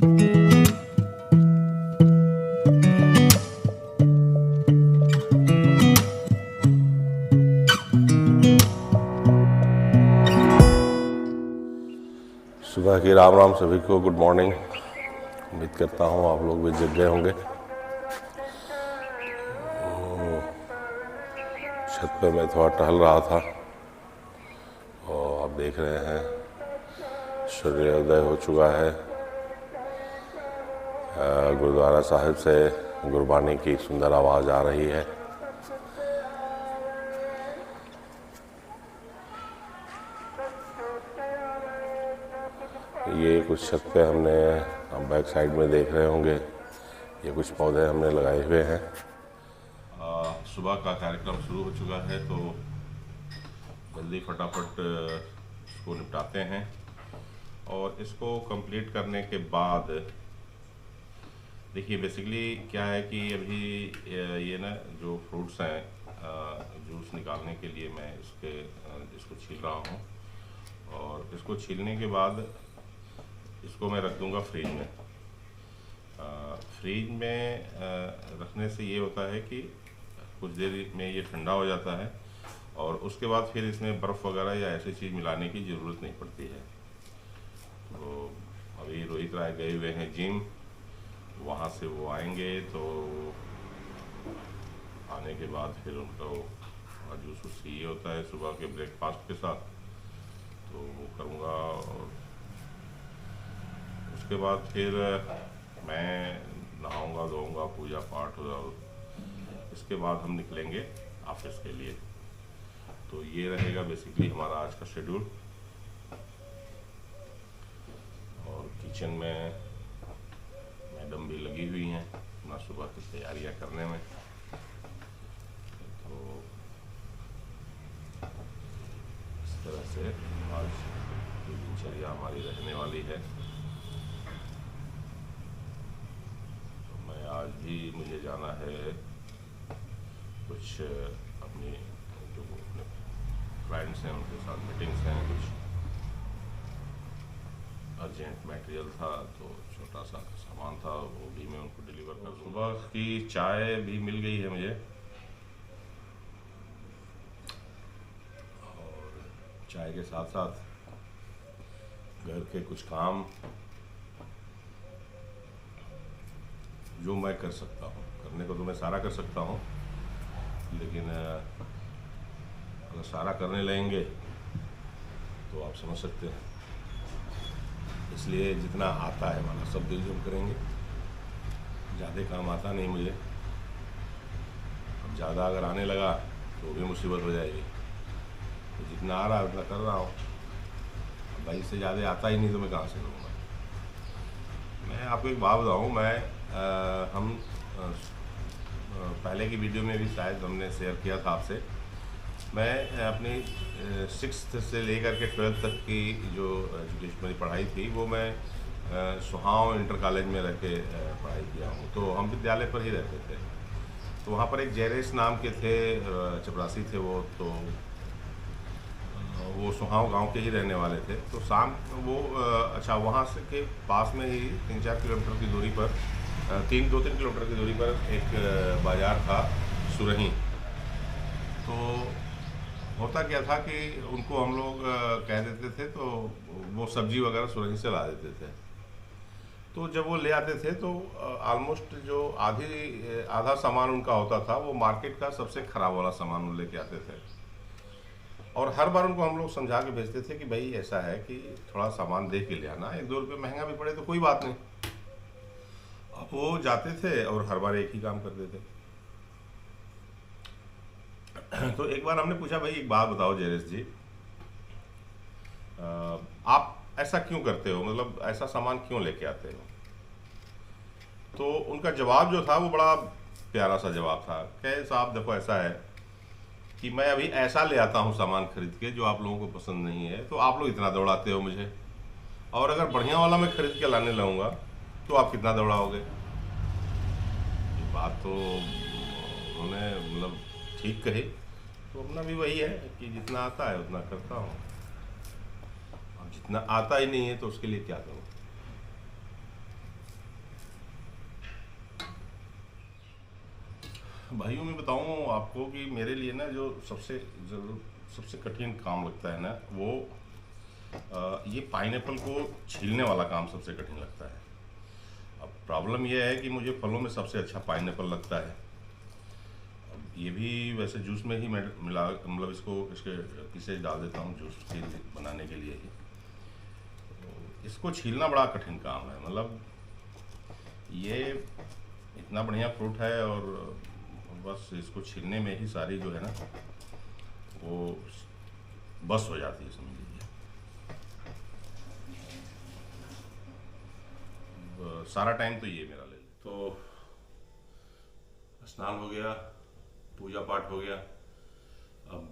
सुबह की राम राम सभी को, गुड मॉर्निंग। उम्मीद करता हूँ आप लोग भी जग गए होंगे। छत पे मैं थोड़ा टहल रहा था और आप देख रहे हैं सूर्योदय हो चुका है। गुरुद्वारा साहिब से गुरबानी की सुंदर आवाज़ आ रही है। ये कुछ छत पे हमने, आप बैक साइड में देख रहे होंगे, ये कुछ पौधे हमने लगाए हुए हैं। सुबह का कार्यक्रम शुरू हो चुका है तो जल्दी फटाफट इसको निपटाते हैं। और इसको कंप्लीट करने के बाद देखिए बेसिकली क्या है कि अभी ये ना जो फ्रूट्स हैं, जूस निकालने के लिए मैं इसको छील रहा हूँ। और इसको छीलने के बाद इसको मैं रख दूँगा फ्रिज में। फ्रिज में रखने से ये होता है कि कुछ देर में ये ठंडा हो जाता है और उसके बाद फिर इसमें बर्फ़ वगैरह या ऐसी चीज़ मिलाने की ज़रूरत नहीं पड़ती है। तो अभी रोहित राय गए हुए हैं जिम, वहाँ से वो आएंगे तो आने के बाद फिर उनको जूस वूस ये होता है सुबह के ब्रेकफास्ट के साथ, तो वो करूँगा। और उसके बाद फिर मैं नहाऊंगा धोऊंगा, पूजा पाठ और इसके बाद हम निकलेंगे ऑफिस के लिए। तो ये रहेगा बेसिकली हमारा आज का शेड्यूल। और किचन में मैडम भी लगी हुई हैं अपना सुबह की तैयारियां करने में। तो इस तरह से आज की दिनचर्या हमारी रहने वाली है। आज भी मुझे जाना है कुछ अपनी जो अपने क्लाइंट्स हैं उनके साथ मीटिंग्स हैं, कुछ अर्जेंट मटेरियल था तो छोटा सा सामान था वो भी मैं उनको डिलीवर कर। सुबह की चाय भी मिल गई है मुझे और चाय के साथ साथ घर के कुछ काम जो मैं कर सकता हूँ, करने को तो मैं सारा कर सकता हूँ, लेकिन अगर सारा करने लगेंगे तो आप समझ सकते हैं। इसलिए जितना आता है माना सब दिलजुम करेंगे। ज़्यादा काम आता नहीं मुझे, अब ज़्यादा अगर आने लगा तो भी मुसीबत हो जाएगी। तो जितना आ रहा है उतना कर रहा हूँ। भाई इससे ज़्यादा आता ही नहीं तो मैं कहाँ से लूँगा। मैं आपको एक बात बताऊँ, हम पहले की वीडियो में भी शायद हमने शेयर किया था आपसे। मैं अपनी 6th से लेकर के 12th तक की जो एजुकेशन मेरी पढ़ाई थी वो मैं सुहाव इंटर कॉलेज में रह के पढ़ाई किया हूँ। तो हम विद्यालय पर ही रहते थे। तो वहाँ पर एक जयरेश नाम के थे, चपरासी थे वो। तो वो सुहाव गांव के ही रहने वाले थे। तो शाम वो अच्छा वहाँ से के पास में ही 3-4 किलोमीटर की दूरी पर 2-3 किलोमीटर की दूरी पर एक बाज़ार था सुरही। तो होता क्या था कि उनको हम लोग कह देते थे तो वो सब्जी वगैरह सुरही से ला देते थे। तो जब वो ले आते थे तो ऑलमोस्ट जो आधा सामान उनका होता था वो मार्केट का सबसे ख़राब वाला सामान वो लेके आते थे। और हर बार उनको हम लोग समझा के भेजते थे कि भाई ऐसा है कि थोड़ा सामान दे के ले आना, 1-2 रुपये महंगा भी पड़े तो कोई बात नहीं। अब वो जाते थे और हर बार एक ही काम करते थे। तो एक बार हमने पूछा, भाई एक बात बताओ जयरेश जी, आप ऐसा क्यों करते हो, मतलब ऐसा सामान क्यों लेके आते हो? तो उनका जवाब जो था वो बड़ा प्यारा सा जवाब था। कहे साहब देखो ऐसा है कि मैं अभी ऐसा ले आता हूँ सामान खरीद के जो आप लोगों को पसंद नहीं है, तो आप लोग इतना दौड़ाते हो मुझे, और अगर बढ़िया वाला मैं खरीद के लाने लगूँगा तो आप कितना दौड़ाओगे। ये बात तो उन्होंने मतलब ठीक कही। तो अपना भी वही है कि जितना आता है उतना करता हूँ, अब जितना आता ही नहीं है तो उसके लिए क्या करूँ। भाइयों मैं बताऊं आपको कि मेरे लिए ना जो सबसे कठिन काम लगता है ना वो ये पाइनएप्पल को छीलने वाला काम सबसे कठिन लगता है। अब प्रॉब्लम ये है कि मुझे फलों में सबसे अच्छा पाइनएप्पल लगता है। अब ये भी वैसे जूस में ही मैं मिला मतलब इसके पीसेज डाल देता हूँ जूस के बनाने के लिए ही। तो इसको छीलना बड़ा कठिन काम है। मतलब ये इतना बढ़िया फ्रूट है और बस इसको छीलने में ही सारी जो है ना वो बस हो जाती है, समझ लीजिए। सारा टाइम तो ये मेरा ले ले। तो स्नान हो गया, पूजा पाठ हो गया, अब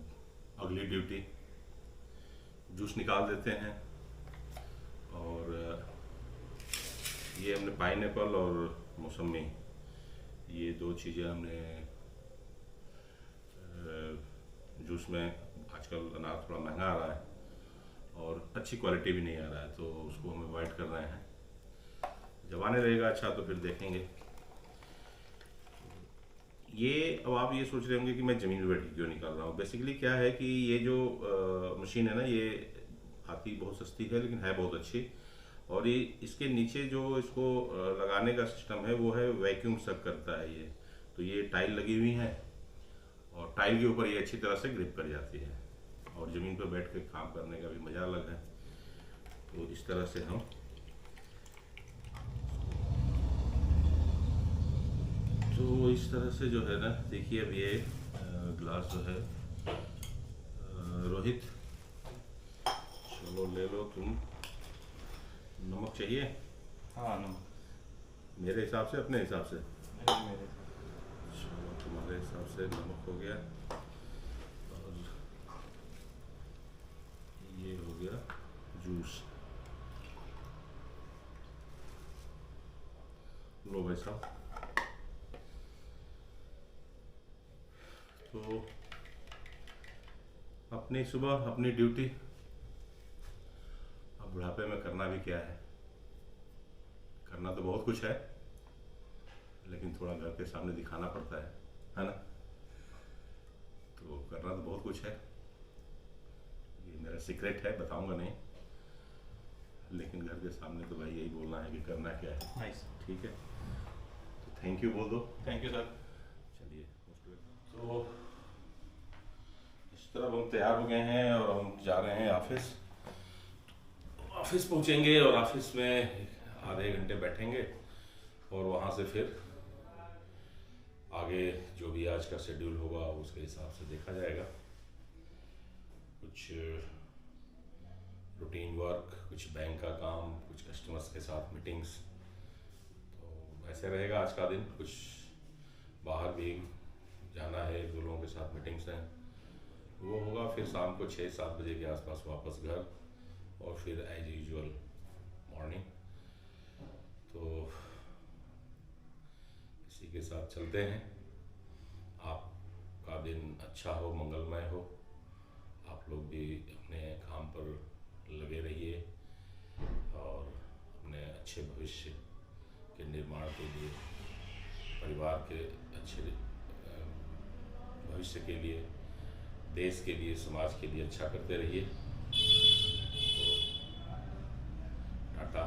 अगली ड्यूटी जूस निकाल देते हैं। और ये हमने पाइनएप्पल और मौसमी ये दो चीज़ें हमने जूस में, आजकल अनार थोड़ा महंगा आ रहा है और अच्छी क्वालिटी भी नहीं आ रहा है, तो उसको हम अवॉइड कर रहे हैं। जब आने रहेगा अच्छा तो फिर देखेंगे। ये अब आप ये सोच रहे होंगे कि मैं ज़मीन पर बैठ क्यों निकाल रहा हूँ। बेसिकली क्या है कि ये जो मशीन है ना, ये आती बहुत सस्ती है लेकिन है बहुत अच्छी। और ये इसके नीचे जो इसको लगाने का सिस्टम है वो है वैक्यूम सक करता है ये। तो ये टाइल लगी हुई है और टाइल के ऊपर ये अच्छी तरह से ग्रिप कर जाती है और ज़मीन पर बैठ के काम करने का भी मज़ा अलग है। तो इस तरह से हम तो इस तरह से जो है ना, देखिए अब ये ग्लास जो है रोहित, चलो ले लो तुम। नमक चाहिए? हाँ नमक मेरे हिसाब से, अपने हिसाब से? मेरे चलो तुम्हारे हिसाब से नमक हो गया और ये हो गया जूस। लो भाई साहब। तो अपनी सुबह अपनी ड्यूटी, अब बुढ़ापे में करना भी क्या है, करना तो बहुत कुछ है लेकिन थोड़ा घर के सामने दिखाना पड़ता है ना। तो करना तो बहुत कुछ है, ये मेरा सीक्रेट है, बताऊंगा नहीं, लेकिन घर के सामने तो भाई यही बोलना है कि करना क्या है। नाइस। ठीक है, तो थैंक यू बोल दो। Thank you sir. चलिए, तो इस तरह हम तैयार हो गए हैं और हम जा रहे हैं ऑफिस। ऑफिस पहुंचेंगे और ऑफिस में आधे घंटे बैठेंगे और वहाँ से फिर आगे जो भी आज का शेड्यूल होगा उसके हिसाब से देखा जाएगा। कुछ रूटीन वर्क, कुछ बैंक का काम, कुछ कस्टमर्स के साथ मीटिंग्स, तो ऐसे रहेगा आज का दिन। कुछ बाहर भी जाना है, एक दो लोगों के साथ मीटिंग्स हैं, वो होगा। फिर शाम को 6-7 बजे के आसपास वापस घर और फिर एज यूजुअल मॉर्निंग। तो इसी के साथ चलते हैं। आपका दिन अच्छा हो, मंगलमय हो। आप लोग भी अपने काम पर लगे रहिए और अपने अच्छे भविष्य के निर्माण के लिए, परिवार के अच्छे भविष्य के लिए, देश के लिए, समाज के लिए अच्छा करते रहिए। तो टाटा।